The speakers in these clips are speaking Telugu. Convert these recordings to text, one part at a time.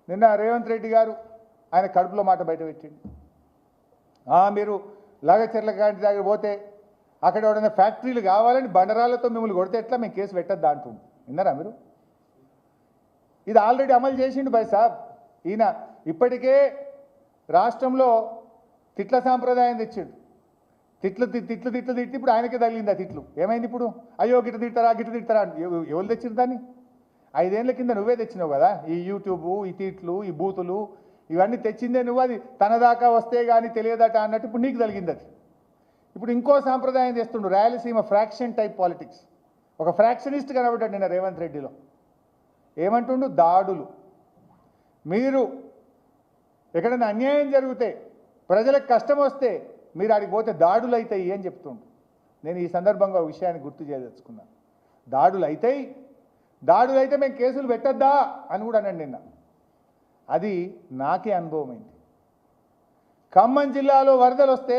నిన్న రేవంత్ రెడ్డి గారు ఆయన కడుపులో మాట బయట పెట్టిండు. మీరు లగచర్ల గారి దగ్గర పోతే అక్కడ ఎవడైనా ఫ్యాక్టరీలు కావాలని బండరాలతో మిమ్మల్ని కొడితే ఎట్లా మేము కేసు పెట్టద్దా అంటుంది. విన్నారా మీరు? ఇది ఆల్రెడీ అమలు చేసిండు భాయ్ సాబ్. ఈయన ఇప్పటికే రాష్ట్రంలో తిట్ల సాంప్రదాయం తెచ్చిండు. తిట్లు తిట్టి ఇప్పుడు ఆయనకే తగిలింది ఆ తిట్లు. ఏమైంది ఇప్పుడు? అయ్యో గిట్ట తిడతారా ఎవరు తెచ్చిండు దాన్ని? 5 ఏళ్ల కింద నువ్వే తెచ్చినావు కదా. ఈ యూట్యూబ్, ఈ తిట్లు, ఈ బూతులు ఇవన్నీ తెచ్చిందే నువ్వు. అది తన దాకా వస్తే కానీ తెలియదట అన్నట్టు ఇప్పుడు నీకు తగిలింది అది. ఇప్పుడు ఇంకో సాంప్రదాయం తెస్తుండు, రాయలసీమ ఫ్రాక్షన్ టైప్ పాలిటిక్స్. ఒక ఫ్రాక్షనిస్ట్ కనబడ్డాడు నిన్న రేవంత్ రెడ్డిలో. ఏమంటుండు? దాడులు. మీరు ఎక్కడైనా అన్యాయం జరిగితే, ప్రజలకు కష్టం వస్తే మీరు ఆడికి పోతే దాడులు అవుతాయి అని చెప్తుండు. నేను ఈ సందర్భంగా ఒక విషయాన్ని గుర్తు చేయదలుచుకున్నాను. దాడులు అయితే మేము కేసులు పెట్టద్దా అని కూడా అన్నాడు నిన్న. అది నాకే అనుభవమైంది. ఖమ్మం జిల్లాలో వరదలు వస్తే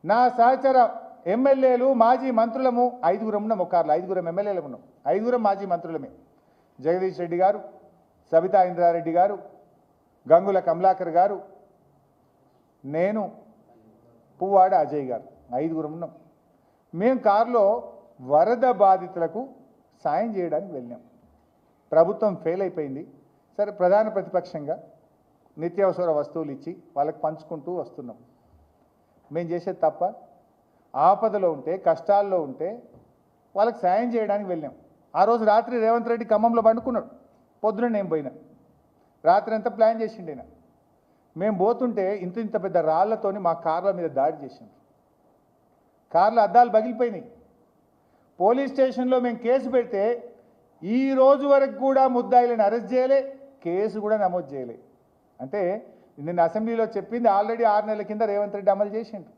నా సహచర ఎమ్మెల్యేలు, మాజీ మంత్రులము 5గురం ఉన్నాం. ఒక 5గురం ఎమ్మెల్యేలు ఉన్నాం, 5గురం మాజీ మంత్రులమే. జగదీష్ రెడ్డి గారు, సబితా ఇంద్రారెడ్డి గారు, గంగుల కమలాకర్ గారు, నేను, పువ్వాడ అజయ్ గారు, 5గురం ఉన్నాం. మేము కారులో వరద బాధితులకు సాయం చేయడానికి వెళ్ళాం. ప్రభుత్వం ఫెయిల్ అయిపోయింది. సరే, ప్రధాన ప్రతిపక్షంగా నిత్యావసర వస్తువులు ఇచ్చి వాళ్ళకి పంచుకుంటూ వస్తున్నాం. మేము చేసేది తప్ప? ఆపదలో ఉంటే, కష్టాల్లో ఉంటే వాళ్ళకి సాయం చేయడానికి వెళ్ళాం. ఆ రోజు రాత్రి రేవంత్ రెడ్డి ఖమ్మంలో పండుకున్నాడు. పొద్దున నేను పోయినా. రాత్రి అంతా ప్లాన్ చేసిండు ఆయన. మేము పోతుంటే ఇంత పెద్ద రాళ్లతోని మా కార్ల మీద దాడి చేసిండు. కార్ల అద్దాలు పగిలిపోయినాయి. పోలీస్ స్టేషన్లో మేము కేసు పెడితే ఈ రోజు వరకు కూడా ముద్దాయిలను అరెస్ట్ చేయలే, కేసు కూడా నమోదు చేయలే. అంటే నిన్న అసెంబ్లీలో చెప్పింది ఆల్రెడీ 6 నెలల కింద రేవంత్ రెడ్డి అమలు చేసిండు.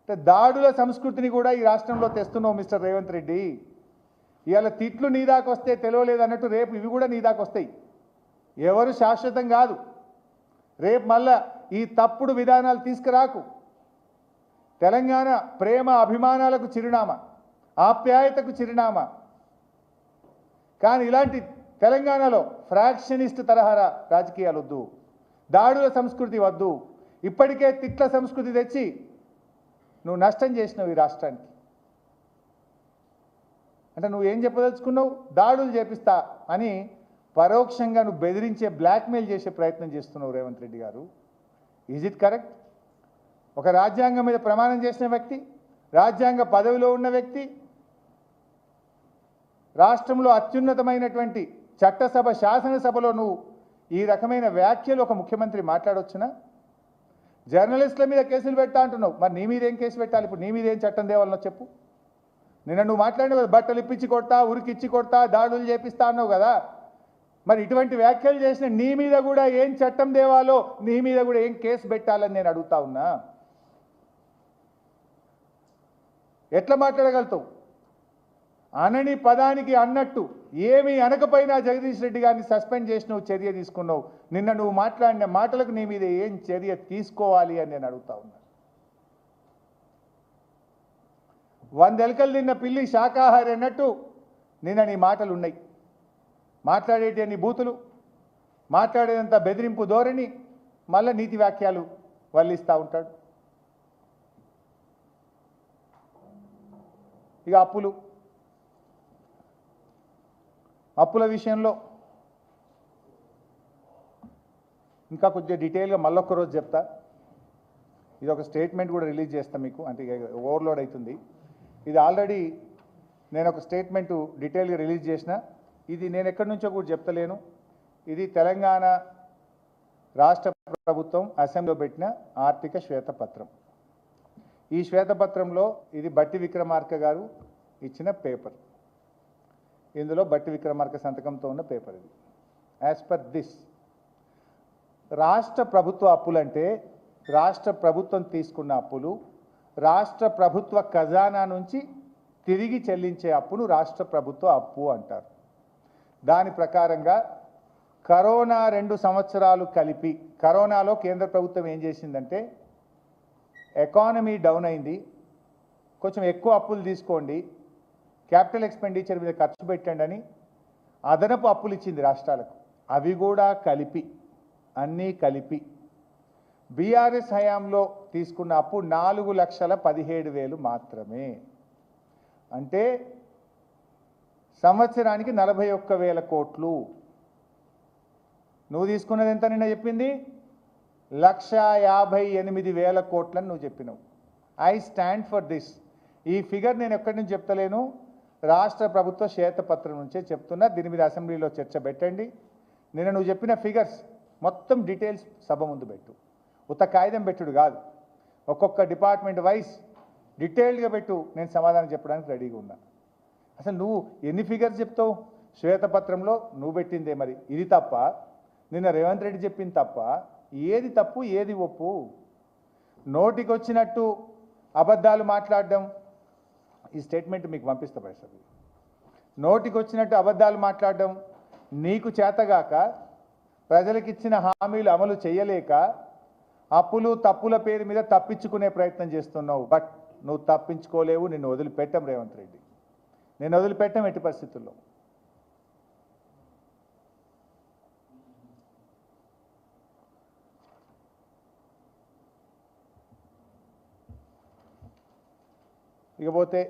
అంటే దాడుల సంస్కృతిని కూడా ఈ రాష్ట్రంలో తెస్తున్నావు మిస్టర్ రేవంత్ రెడ్డి. ఇవాళ తిట్లు నీ దాకా వస్తే తెలియలేదు అన్నట్టు రేపు ఇవి కూడా నీ దాకా వస్తాయి. ఎవరు శాశ్వతం కాదు. రేపు మళ్ళా ఈ తప్పుడు విధానాలు తీసుకురాకు. తెలంగాణ ప్రేమ అభిమానాలకు చిరునామా, ఆప్యాయతకు చిరునామా. కానీ ఇలాంటి తెలంగాణలో ఫ్రాక్షనిస్ట్ తరహా రాజకీయాలు వద్దు, దాడుల సంస్కృతి వద్దు. ఇప్పటికే తిట్ల సంస్కృతి తెచ్చి నువ్వు నష్టం చేసినావు ఈ రాష్ట్రానికి. అంటే నువ్వు ఏం చెప్పదలుచుకున్నావు? దాడులు చేపిస్తా అని పరోక్షంగా నువ్వు బెదిరించే, బ్లాక్మెయిల్ చేసే ప్రయత్నం చేస్తున్నావు రేవంత్ రెడ్డి గారు. Is it correct? ఒక రాజ్యాంగం మీద ప్రమాణం చేసిన వ్యక్తి, రాజ్యాంగ పదవిలో ఉన్న వ్యక్తి, రాష్ట్రంలో అత్యున్నతమైనటువంటి చట్టసభ, శాసనసభలో నువ్వు ఈ రకమైన వ్యాఖ్యలు ఒక ముఖ్యమంత్రి మాట్లాడవచ్చునా? జర్నలిస్టుల మీద కేసులు పెట్టా అంటున్నావు. మరి నీ మీద ఏం కేసు పెట్టాలి? ఇప్పుడు నీ మీద ఏం చట్టం తేవాలనో చెప్పు. నిన్న నువ్వు మాట్లాడినావు కదా, బట్టలు ఇప్పించి కొడతా, ఉరికిచ్చి కొడతా, దాడులు చేపిస్తా అన్నావు కదా. మరి ఇటువంటి వ్యాఖ్యలు చేసిన నీ మీద కూడా ఏం చట్టం తేవాలో, నీ మీద కూడా ఏం కేసు పెట్టాలని నేను అడుగుతా ఉన్నా. ఎట్లా మాట్లాడగలుగుతావు? అనని పదానికి అన్నట్టు ఏమీ అనకపోయినా జగదీష్ రెడ్డి గారిని సస్పెండ్ చేసినావు, చర్య తీసుకున్నావు. నిన్న నువ్వు మాట్లాడిన మాటలకు నీ మీద ఏం చర్య తీసుకోవాలి అని నేను అడుగుతా ఉన్నా. 100 ఎలకలు తిన్న పిల్లి శాకాహారి అన్నట్టు నిన్న నీ మాటలు ఉన్నాయి. మాట్లాడేటి నీ బూతులు, మాట్లాడేదంత బెదిరింపు ధోరణి, మళ్ళీ నీతి వాక్యాలు వల్లిస్తూ ఉంటాడు. ఇక అప్పుల విషయంలో ఇంకా కొంచెం డీటెయిల్గా మళ్ళొక్క రోజు చెప్తా. ఇది ఒక స్టేట్మెంట్ కూడా రిలీజ్ చేస్తాను మీకు, అంటే ఓవర్లోడ్ అవుతుంది. ఇది ఆల్రెడీ నేను ఒక స్టేట్మెంటు డీటెయిల్గా రిలీజ్ చేసిన. ఇది నేను ఎక్కడి నుంచో కూడా చెప్తలేను. ఇది తెలంగాణ రాష్ట్ర ప్రభుత్వం అసెంబ్లీలో పెట్టిన ఆర్థిక శ్వేతపత్రం. ఈ శ్వేతపత్రంలో ఇది బట్టి విక్రమార్క గారు ఇచ్చిన పేపర్. ఇందులో బట్టి విక్రమార్క సంతకంతో ఉన్న పేపర్ ఇది. యాజ్ పర్ దిస్, రాష్ట్ర ప్రభుత్వ అప్పులంటే రాష్ట్ర ప్రభుత్వం తీసుకున్న అప్పులు, రాష్ట్ర ప్రభుత్వ ఖజానా నుంచి తిరిగి చెల్లించే అప్పును రాష్ట్ర ప్రభుత్వ అప్పు అంటారు. దాని ప్రకారంగా కరోనా 2 సంవత్సరాలు కలిపి, కరోనాలో కేంద్ర ప్రభుత్వం ఏం చేసిందంటే ఎకానమీ డౌన్ అయింది, కొంచెం ఎక్కువ అప్పులు తీసుకోండి, క్యాపిటల్ ఎక్స్పెండిచర్ మీద ఖర్చు పెట్టండి అని అదనపు అప్పులు ఇచ్చింది రాష్ట్రాలకు. అవి కూడా కలిపి అన్నీ కలిపి బీఆర్ఎస్ హయాంలో తీసుకున్న అప్పు 4,17,000 మాత్రమే. అంటే సంవత్సరానికి 41,000 కోట్లు. నువ్వు తీసుకున్నది ఎంత నిన్న చెప్పింది? 1,58,000 కోట్లని నువ్వు చెప్పినావు. I stand for this. ఈ ఫిగర్ నేను ఎక్కడి నుంచి చెప్తలేను, రాష్ట్ర ప్రభుత్వ శ్వేతపత్రం నుంచే చెప్తున్నా. దీని మీద అసెంబ్లీలో చర్చ పెట్టండి. నిన్న నువ్వు చెప్పిన ఫిగర్స్ మొత్తం డీటెయిల్స్ సభ ముందు పెట్టు. ఉత్త కాగితం పెట్టుడు కాదు, ఒక్కొక్క డిపార్ట్మెంట్ వైజ్ డీటెయిల్డ్గా పెట్టు. నేను సమాధానం చెప్పడానికి రెడీగా ఉన్నా. అసలు నువ్వు ఎన్ని ఫిగర్స్ చెప్తావు? శ్వేతపత్రంలో నువ్వు పెట్టిందే మరి ఇది తప్ప, నిన్న రేవంత్ రెడ్డి చెప్పింది తప్ప, ఏది తప్పు ఏది ఒప్పు? నోటికి వచ్చినట్టు అబద్ధాలు మాట్లాడడం. ఈ స్టేట్మెంట్ మీకు పంపిస్తా పైసలు. నోటికి వచ్చినట్టు అబద్ధాలు మాట్లాడడం, నీకు చేతగాక ప్రజలకు ఇచ్చిన హామీలు అమలు చేయలేక అప్పులు తప్పుల పేరు మీద తప్పించుకునే ప్రయత్నం చేస్తున్నావు. బట్ నువ్వు తప్పించుకోలేవు. నిన్ను వదిలిపెట్టం రేవంత్ రెడ్డి, నేను వదిలిపెట్టం ఎట్టి పరిస్థితుల్లో. ఇకపోతే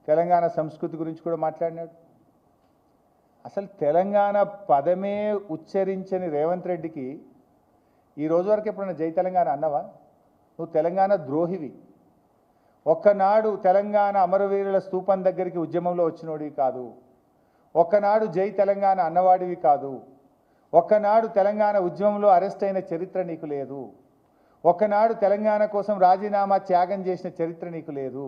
తెలంగాణ సంస్కృతి గురించి కూడా మాట్లాడినాడు. అసలు తెలంగాణ పదమే ఉచ్చరించని రేవంత్ రెడ్డికి ఈ రోజు వరకు ఎప్పుడైనా జై తెలంగాణ అన్నవా? నువ్వు తెలంగాణ ద్రోహివి. ఒక్కనాడు తెలంగాణ అమరవీరుల స్తూపం దగ్గరికి ఉద్యమంలో వచ్చినోడివి కాదు. ఒక్కనాడు జై తెలంగాణ అన్నవాడివి కాదు. ఒక్కనాడు తెలంగాణ ఉద్యమంలో అరెస్ట్ అయిన చరిత్ర నీకు లేదు. ఒక్కనాడు తెలంగాణ కోసం రాజీనామా త్యాగం చేసిన చరిత్ర నీకు లేదు.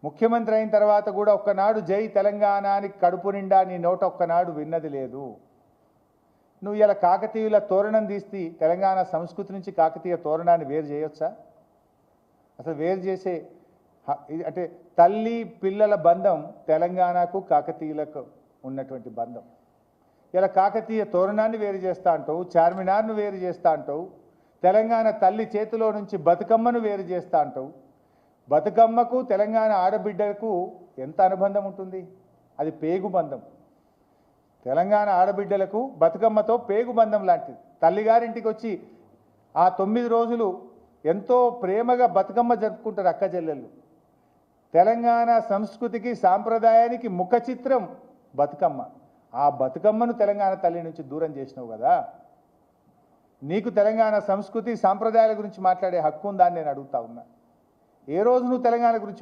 ముఖ్యమంత్రి అయిన తర్వాత కూడా ఒక్కనాడు జై తెలంగాణ అని కడుపు నిండా నీ నోట ఒక్కనాడు విన్నది లేదు. నువ్వు ఇలా కాకతీయుల తోరణం తీసి తెలంగాణ సంస్కృతి నుంచి కాకతీయ తోరణాన్ని వేరు చేయొచ్చా? అసలు వేరు చేసే అంటే తల్లి పిల్లల బంధం తెలంగాణకు కాకతీయులకు ఉన్నటువంటి బంధం. ఇలా కాకతీయ తోరణాన్ని వేరు చేస్తా అంటావు, చార్మినార్ను వేరు చేస్తా అంటావు, తెలంగాణ తల్లి చేతిలో నుంచి బతుకమ్మను వేరు చేస్తా అంటావు. బతుకమ్మకు తెలంగాణ ఆడబిడ్డకు ఎంత అనుబంధం ఉంటుంది? అది పేగు బంధం. తెలంగాణ ఆడబిడ్డలకు బతుకమ్మతో పేగు బంధం లాంటిది. తల్లిగారింటికి వచ్చి ఆ 9 రోజులు ఎంతో ప్రేమగా బతుకమ్మ జరుపుకుంటారు అక్క చెల్లెళ్ళు. తెలంగాణ సంస్కృతికి సాంప్రదాయానికి ముఖ చిత్రం బతుకమ్మ. ఆ బతుకమ్మను తెలంగాణ తల్లి నుంచి దూరం చేసినావు కదా. నీకు తెలంగాణ సంస్కృతి సాంప్రదాయాల గురించి మాట్లాడే హక్కు ఉందా అని నేను అడుగుతా ఉన్నా. ఏ రోజు నువ్వు తెలంగాణ గురించి